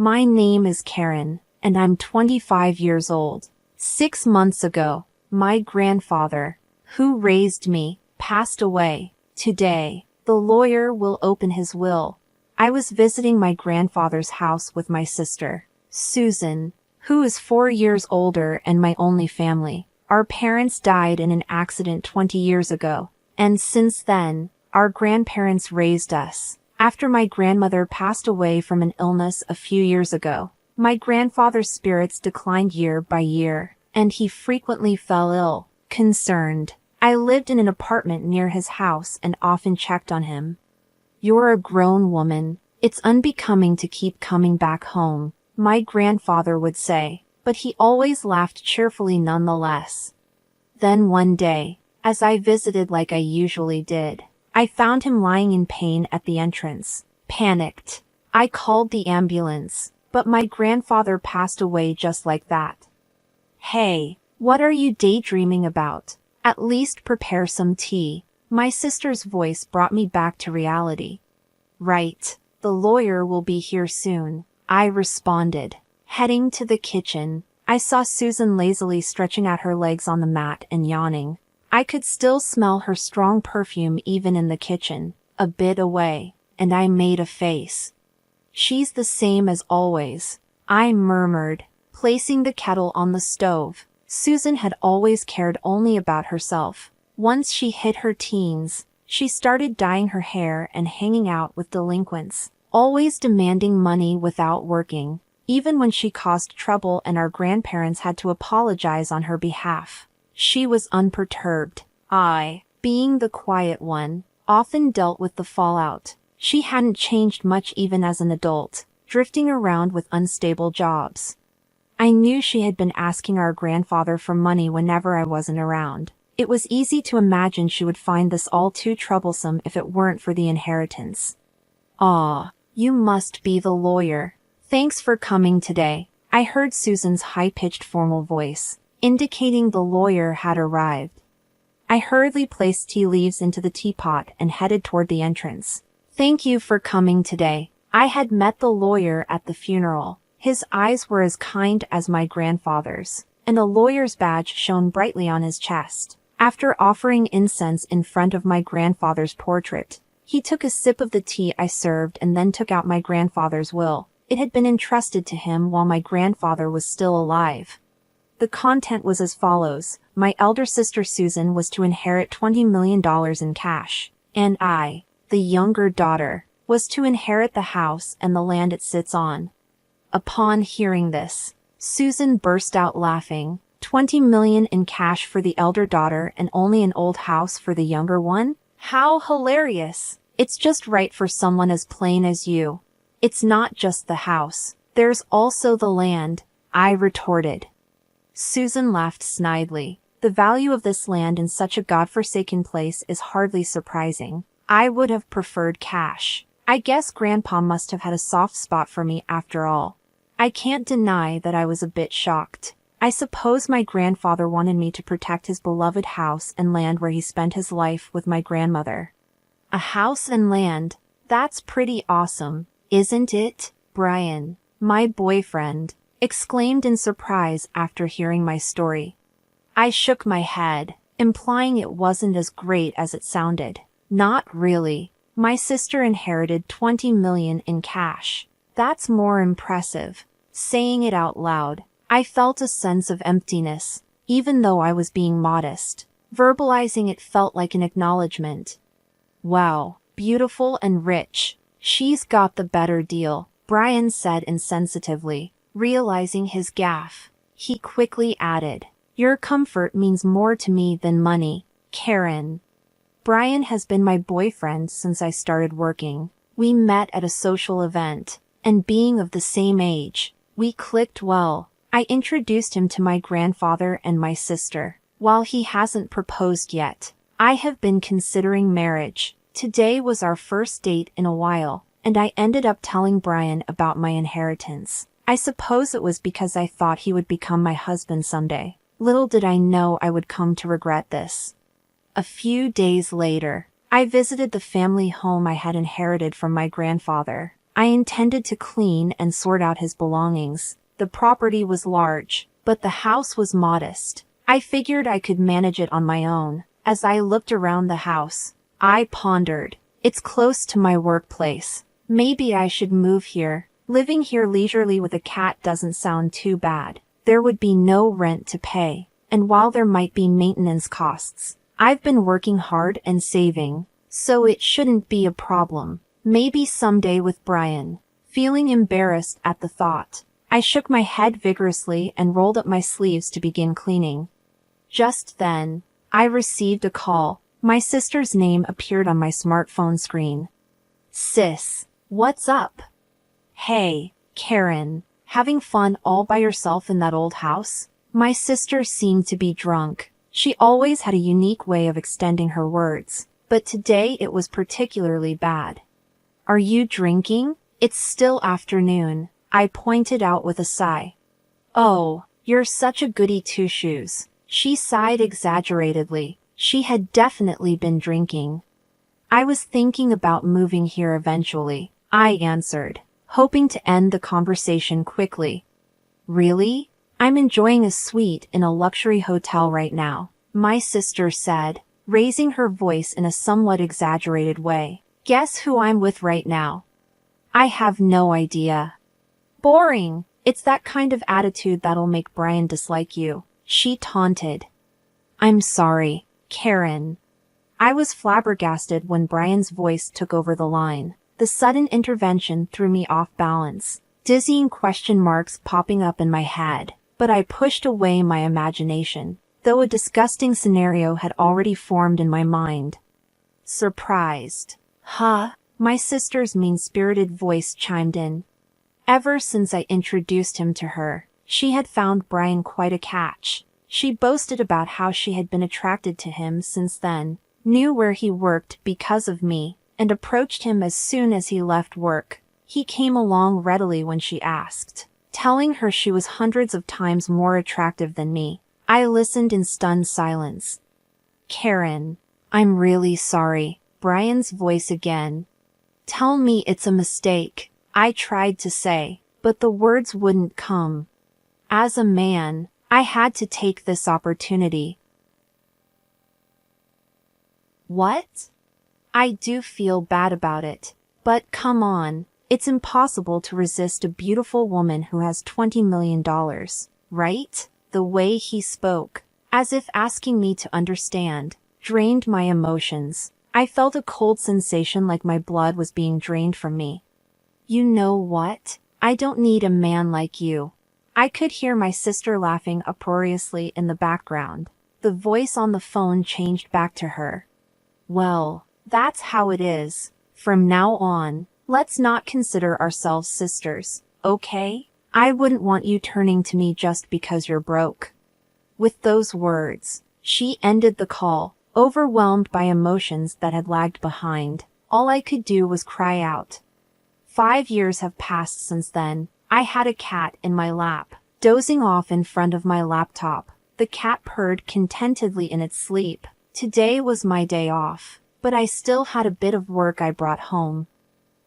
My name is Karen, and I'm 25 years old. 6 months ago, my grandfather, who raised me, passed away. Today, the lawyer will open his will. I was visiting my grandfather's house with my sister, Susan, who is 4 years older and my only family. Our parents died in an accident 20 years ago, and since then, our grandparents raised us. After my grandmother passed away from an illness a few years ago, my grandfather's spirits declined year by year, and he frequently fell ill. Concerned, I lived in an apartment near his house and often checked on him. "You're a grown woman. It's unbecoming to keep coming back home," my grandfather would say, but he always laughed cheerfully nonetheless. Then one day, as I visited like I usually did, I found him lying in pain at the entrance. Panicked, I called the ambulance, but my grandfather passed away just like that. "Hey, what are you daydreaming about? At least prepare some tea." My sister's voice brought me back to reality. "Right, the lawyer will be here soon," I responded. Heading to the kitchen, I saw Susan lazily stretching out her legs on the mat and yawning. I could still smell her strong perfume even in the kitchen, a bit away, and I made a face. "She's the same as always," I murmured, placing the kettle on the stove. Susan had always cared only about herself. Once she hit her teens, she started dyeing her hair and hanging out with delinquents, always demanding money without working, even when she caused trouble and our grandparents had to apologize on her behalf. She was unperturbed. I, being the quiet one, often dealt with the fallout. She hadn't changed much even as an adult, drifting around with unstable jobs. I knew she had been asking our grandfather for money whenever I wasn't around. It was easy to imagine she would find this all too troublesome if it weren't for the inheritance. "Ah, you must be the lawyer. Thanks for coming today," I heard Susan's high-pitched formal voice, indicating the lawyer had arrived. I hurriedly placed tea leaves into the teapot and headed toward the entrance. "Thank you for coming today." I had met the lawyer at the funeral. His eyes were as kind as my grandfather's, and a lawyer's badge shone brightly on his chest. After offering incense in front of my grandfather's portrait, he took a sip of the tea I served and then took out my grandfather's will. It had been entrusted to him while my grandfather was still alive. The content was as follows. My elder sister Susan was to inherit $20 million in cash, and I, the younger daughter, was to inherit the house and the land it sits on. Upon hearing this, Susan burst out laughing. $20 million in cash for the elder daughter and only an old house for the younger one? How hilarious! It's just right for someone as plain as you. "It's not just the house. There's also the land," I retorted. Susan laughed snidely. "The value of this land in such a godforsaken place is hardly surprising. I would have preferred cash. I guess Grandpa must have had a soft spot for me after all." I can't deny that I was a bit shocked. I suppose my grandfather wanted me to protect his beloved house and land where he spent his life with my grandmother. A house and land? That's pretty awesome, isn't it? Brian, my boyfriend, exclaimed in surprise after hearing my story. I shook my head, implying it wasn't as great as it sounded. Not really. My sister inherited $20 million in cash. That's more impressive. Saying it out loud, I felt a sense of emptiness, even though I was being modest. Verbalizing it felt like an acknowledgement. "Wow, beautiful and rich. She's got the better deal," Brian said insensitively. Realizing his gaffe, he quickly added, "Your comfort means more to me than money, Karen." Brian has been my boyfriend since I started working. We met at a social event, and being of the same age, we clicked well. I introduced him to my grandfather and my sister. While he hasn't proposed yet, I have been considering marriage. Today was our first date in a while, and I ended up telling Brian about my inheritance. I suppose it was because I thought he would become my husband someday. Little did I know I would come to regret this. A few days later, I visited the family home I had inherited from my grandfather. I intended to clean and sort out his belongings. The property was large, but the house was modest. I figured I could manage it on my own. As I looked around the house, I pondered. It's close to my workplace. Maybe I should move here. Living here leisurely with a cat doesn't sound too bad. There would be no rent to pay, and while there might be maintenance costs, I've been working hard and saving, so it shouldn't be a problem. Maybe someday with Brian. Feeling embarrassed at the thought, I shook my head vigorously and rolled up my sleeves to begin cleaning. Just then, I received a call. My sister's name appeared on my smartphone screen. Sis, what's up? Hey, Karen, having fun all by yourself in that old house? My sister seemed to be drunk. She always had a unique way of extending her words, but today it was particularly bad. Are you drinking? It's still afternoon, I pointed out with a sigh. Oh, you're such a goody two-shoes. She sighed exaggeratedly. She had definitely been drinking. I was thinking about moving here eventually, I answered, hoping to end the conversation quickly. Really? I'm enjoying a suite in a luxury hotel right now, my sister said, raising her voice in a somewhat exaggerated way. Guess who I'm with right now? I have no idea. Boring. It's that kind of attitude that'll make Brian dislike you, she taunted. I'm sorry, Karen. I was flabbergasted when Brian's voice took over the line. The sudden intervention threw me off balance, dizzying question marks popping up in my head, but I pushed away my imagination, though a disgusting scenario had already formed in my mind. Surprised. Huh? My sister's mean-spirited voice chimed in. Ever since I introduced him to her, she had found Brian quite a catch. She boasted about how she had been attracted to him since then, knew where he worked because of me, and approached him as soon as he left work. He came along readily when she asked, telling her she was hundreds of times more attractive than me. I listened in stunned silence. Karen, I'm really sorry. Brian's voice again. Tell me it's a mistake, I tried to say, but the words wouldn't come. As a man, I had to take this opportunity. What? I do feel bad about it, but come on, it's impossible to resist a beautiful woman who has $20 million, right? The way he spoke, as if asking me to understand, drained my emotions. I felt a cold sensation like my blood was being drained from me. You know what? I don't need a man like you. I could hear my sister laughing uproariously in the background. The voice on the phone changed back to her. Well, that's how it is. From now on, let's not consider ourselves sisters, okay? I wouldn't want you turning to me just because you're broke. With those words, she ended the call, overwhelmed by emotions that had lagged behind. All I could do was cry out. 5 years have passed since then. I had a cat in my lap, dozing off in front of my laptop. The cat purred contentedly in its sleep. Today was my day off, but I still had a bit of work I brought home.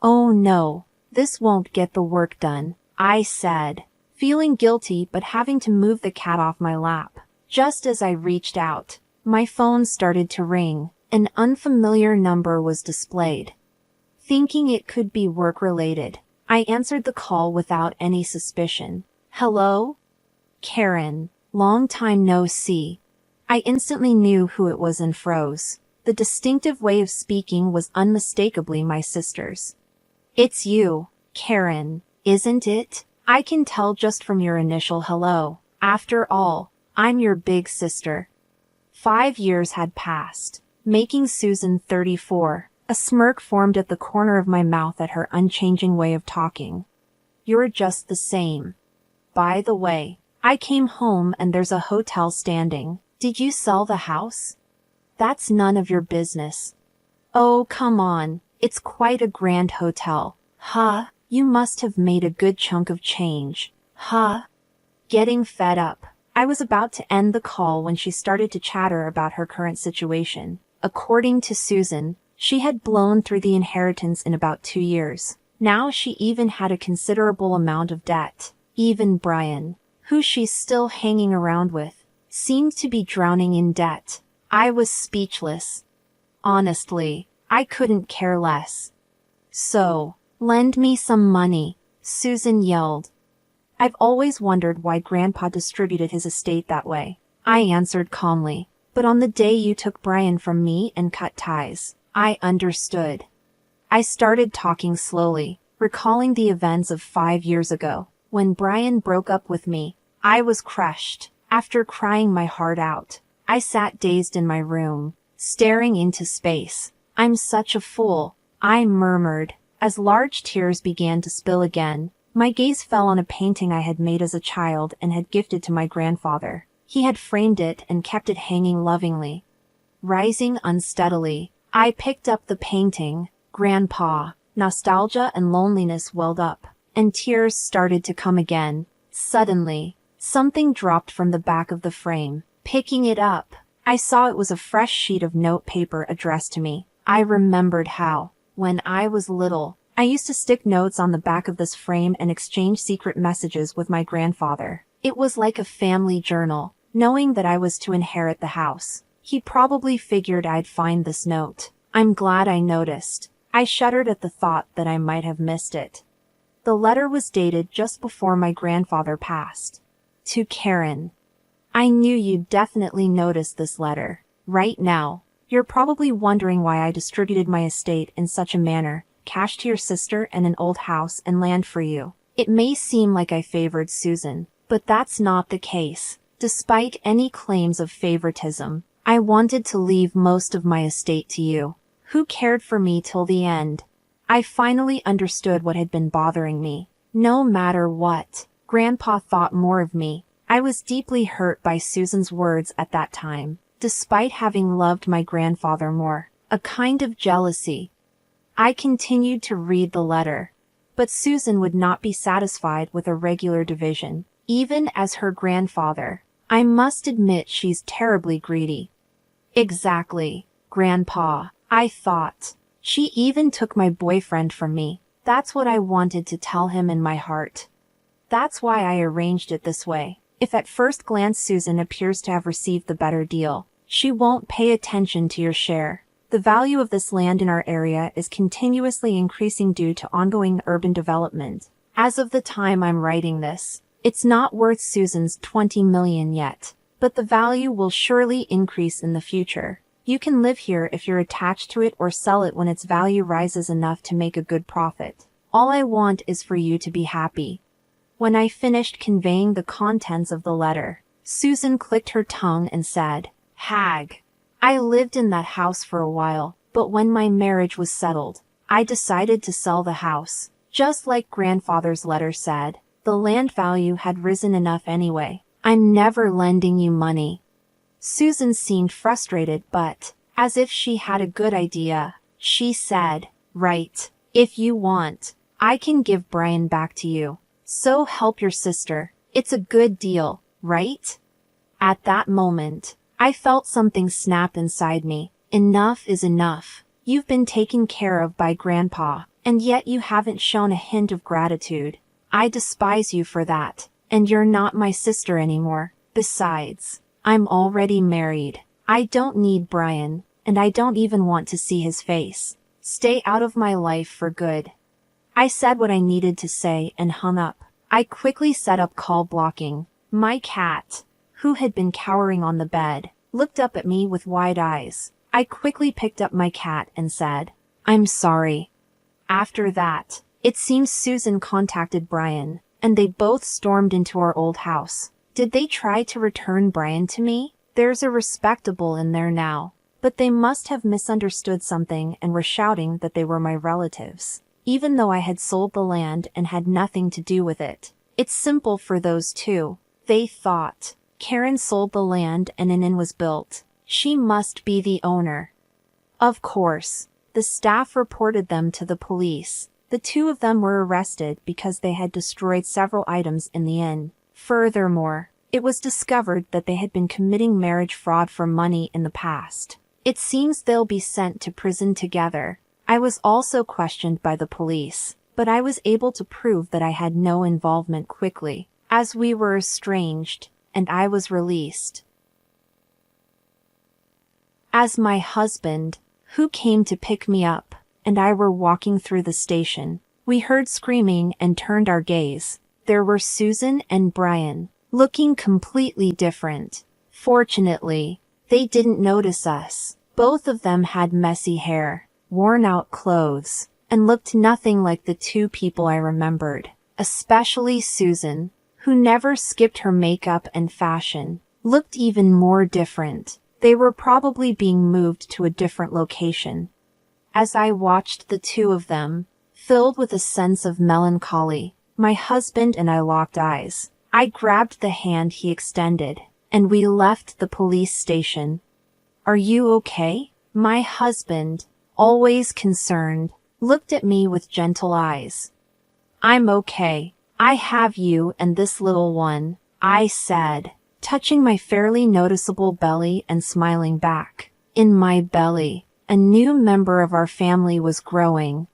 Oh no, this won't get the work done, I said, feeling guilty but having to move the cat off my lap. Just as I reached out, my phone started to ring. An unfamiliar number was displayed. Thinking it could be work-related, I answered the call without any suspicion. Hello? Karen, long time no see. I instantly knew who it was and froze. The distinctive way of speaking was unmistakably my sister's. It's you, Karen, isn't it? I can tell just from your initial hello. After all, I'm your big sister. 5 years had passed, making Susan 34. A smirk formed at the corner of my mouth at her unchanging way of talking. You're just the same. By the way, I came home and there's a hotel standing. Did you sell the house? That's none of your business. Oh, come on. It's quite a grand hotel. Huh? You must have made a good chunk of change. Huh? Getting fed up. I was about to end the call when she started to chatter about her current situation. According to Susan, she had blown through the inheritance in about 2 years. Now she even had a considerable amount of debt. Even Brian, who she's still hanging around with, seemed to be drowning in debt. I was speechless. Honestly, I couldn't care less. So, lend me some money, Susan yelled. I've always wondered why Grandpa distributed his estate that way, I answered calmly. But on the day you took Brian from me and cut ties, I understood. I started talking slowly, recalling the events of 5 years ago, when Brian broke up with me. I was crushed. After crying my heart out, I sat dazed in my room, staring into space. I'm such a fool, I murmured. As large tears began to spill again, my gaze fell on a painting I had made as a child and had gifted to my grandfather. He had framed it and kept it hanging lovingly. Rising unsteadily, I picked up the painting. Grandpa. Nostalgia and loneliness welled up, and tears started to come again. Suddenly, something dropped from the back of the frame. Picking it up, I saw it was a fresh sheet of note paper addressed to me. I remembered how, when I was little, I used to stick notes on the back of this frame and exchange secret messages with my grandfather. It was like a family journal, knowing that I was to inherit the house. He probably figured I'd find this note. I'm glad I noticed. I shuddered at the thought that I might have missed it. The letter was dated just before my grandfather passed. To Karen. I knew you'd definitely notice this letter. Right now, you're probably wondering why I distributed my estate in such a manner, cash to your sister and an old house and land for you. It may seem like I favored Susan, but that's not the case. Despite any claims of favoritism, I wanted to leave most of my estate to you, who cared for me till the end. I finally understood what had been bothering me. No matter what, Grandpa thought more of me. I was deeply hurt by Susan's words at that time, despite having loved my grandfather more. A kind of jealousy. I continued to read the letter. But Susan would not be satisfied with a regular division, even as her grandfather. I must admit she's terribly greedy. Exactly, Grandpa, I thought. She even took my boyfriend from me. That's what I wanted to tell him in my heart. That's why I arranged it this way. If at first glance Susan appears to have received the better deal, she won't pay attention to your share. The value of this land in our area is continuously increasing due to ongoing urban development. As of the time I'm writing this, it's not worth Susan's $20 million yet, but the value will surely increase in the future. You can live here if you're attached to it or sell it when its value rises enough to make a good profit. All I want is for you to be happy. When I finished conveying the contents of the letter, Susan clicked her tongue and said, Hag. I lived in that house for a while, but when my marriage was settled, I decided to sell the house. Just like Grandfather's letter said, the land value had risen enough anyway. I'm never lending you money. Susan seemed frustrated, but, as if she had a good idea, she said, Right, if you want, I can give Brian back to you. So help your sister. It's a good deal, right? At that moment, I felt something snap inside me. Enough is enough. You've been taken care of by Grandpa, and yet you haven't shown a hint of gratitude. I despise you for that, and you're not my sister anymore. Besides, I'm already married. I don't need Brian, and I don't even want to see his face. Stay out of my life for good. I said what I needed to say and hung up. I quickly set up call blocking. My cat, who had been cowering on the bed, looked up at me with wide eyes. I quickly picked up my cat and said, I'm sorry. After that, it seems Susan contacted Brian, and they both stormed into our old house. Did they try to return Brian to me? There's a respectable in there now, but they must have misunderstood something and were shouting that they were my relatives, even though I had sold the land and had nothing to do with it. It's simple for those two. They thought. Karen sold the land and an inn was built. She must be the owner. Of course, the staff reported them to the police. The two of them were arrested because they had destroyed several items in the inn. Furthermore, it was discovered that they had been committing marriage fraud for money in the past. It seems they'll be sent to prison together. I was also questioned by the police, but I was able to prove that I had no involvement quickly, as we were estranged, and I was released. As my husband, who came to pick me up, and I were walking through the station, we heard screaming and turned our gaze. There were Susan and Brian, looking completely different. Fortunately, they didn't notice us. Both of them had messy hair, worn-out clothes, and looked nothing like the two people I remembered. Especially Susan, who never skipped her makeup and fashion, looked even more different. They were probably being moved to a different location. As I watched the two of them, filled with a sense of melancholy, my husband and I locked eyes. I grabbed the hand he extended, and we left the police station. "Are you okay?" My husband, always concerned, looked at me with gentle eyes. "I'm okay. I have you and this little one," I said, touching my fairly noticeable belly and smiling back. In my belly, a new member of our family was growing.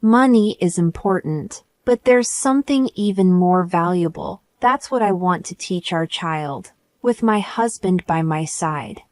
Money is important, but there's something even more valuable. That's what I want to teach our child. With my husband by my side,